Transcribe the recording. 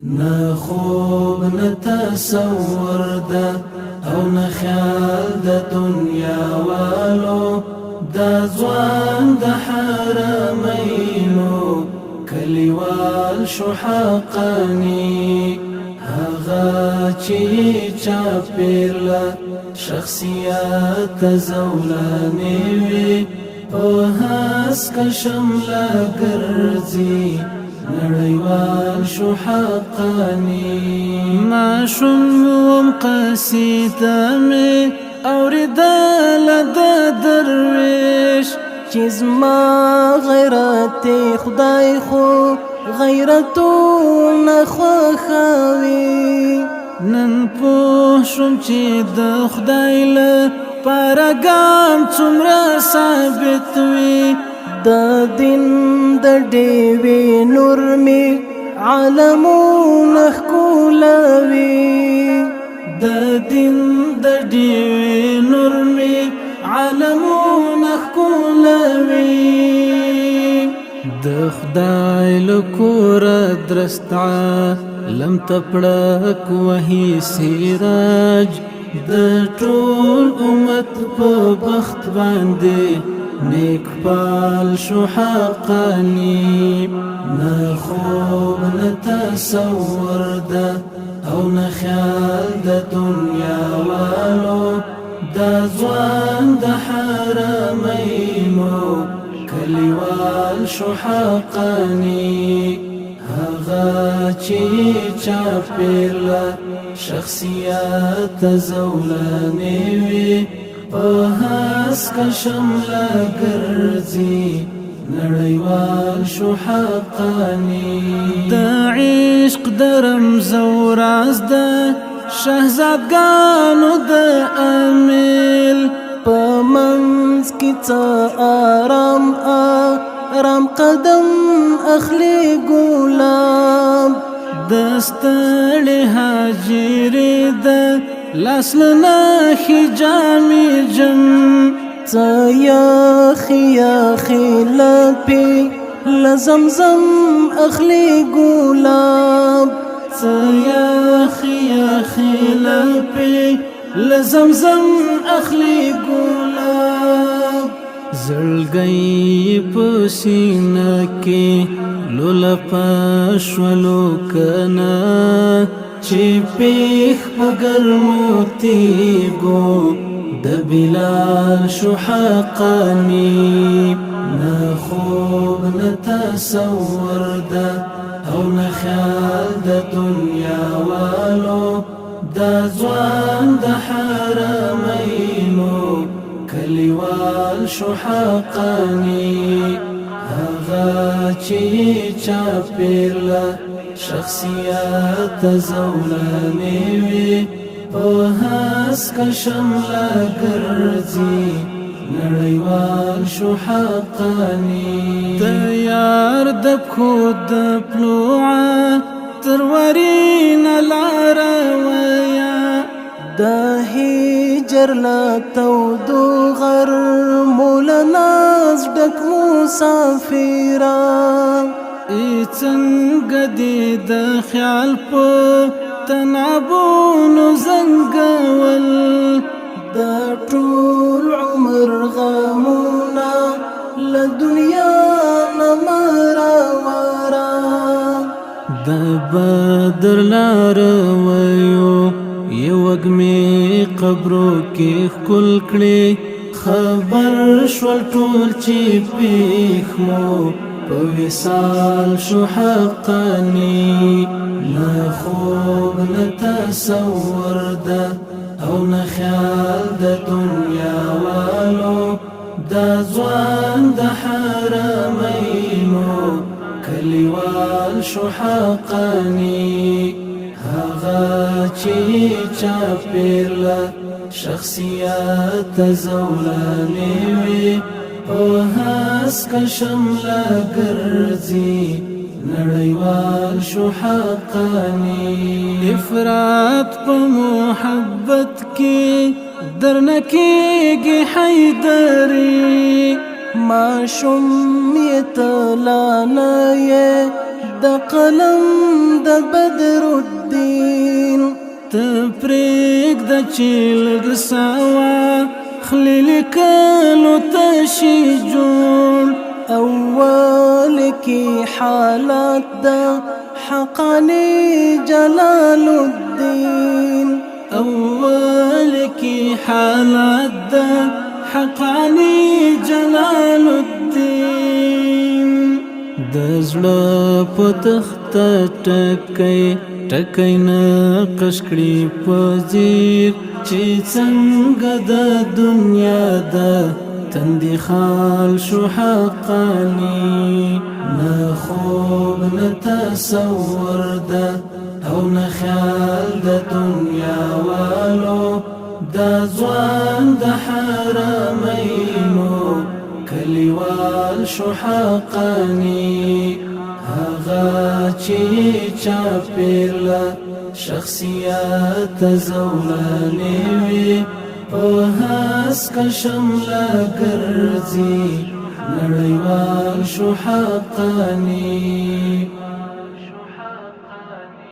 نه خوب نه تصور ده او نه خیال د دنیا والو دا ځوان د حرمینو کلیوال شو حقانی هغه چې چاپیرله شخصیت زولانې وي په هسکه شمله ګرځي نړیوال شو حقانی ماشوم وم قصیده مې اورېدله د درویش چې زما غیرت خدای خو غیرتونه خوښوي نن پوه شوم چې د خدای له پاره ګام څومره ثابت وي د دین د ډیوې نور می عالمونه ښکلوي د دین د ډیوې نور می عالمونه ښکلوي د خدای له کوره درسته لم تپړک وهي سراج د ټول امت په بخت باندې نیک پال شو حقانی نه خوب نه تصور ده او نه خیال د دنیا والو دا ځوان د حرمینو کلیوال شو حقانی هغه چې چاپیرله شخصیت زولانې وي په هسکه شمله ګرځي نړیوال شو حقانی د عشق د رمز او راز د شهزادګانو د امیل په منځ کې څه آرام قدم اخلي ګلاب د ستړي هاجرې د لاس له نښې جامې جم څه یخې لپې له زمزم اخلي ګلاب څه یخې لپې له زمزم اخلي ګلاب زړګی په سینه کې لولپه شولو کنه چې پیخ په ګرمو تیږو د بلال شو حقانی نه خوب نه تصور ده او نه خیال د دنیا والو دا ځوان د حرمینو کلیوال شو حقانی هغه چې چاپیرله شخصیت زولانې وي په هسکه شمله ګرځي نړیوال شو حقانی د یار د پښو د پلوعه تر ورینه لاره ویا د هجر له تودو غرمو له ناز ډک مسافران څنګه دې د خیال په تنابونو زنګول د ټول عمر غمونه له دنیا نه مراوره د بدر لارویو یو وږمې قبرو کې ښکل کړې خبر شول ټول چې پیښ مو په وصال شو حقانی نه خوب نه تصور ده او نه خیال د دنیا والو دا ځوان د حرمینو کلیوال شو حقانی هغه چې چاپیرله شخصیت زولانې وي په هسکه شمله ګرځي نړیوال شو حقانی افراط په محبت کې درنه کېږي حیدري ماشوم یې ته لا نه یې د قلم د بدر الدین تپریک د چیلګ ساوا خلیل کلو تشی جوړ اول کی حالات دا حقانی جلال الدین اول کی حالات دا حقانی جلال الدین دزړه په تخته ټکای نقش کړي په ځیر چې څنګه د دنیا ده تندي خال شو حقانی نه خوب نه تصور ده او نه خیال د دنیا والو دا ځوان د حرمینو کلیوال شو حقانی هغه چې چاپېرله شخصیت زولانې وي په هسکه شمله ګرځي نړیوال شو حقانی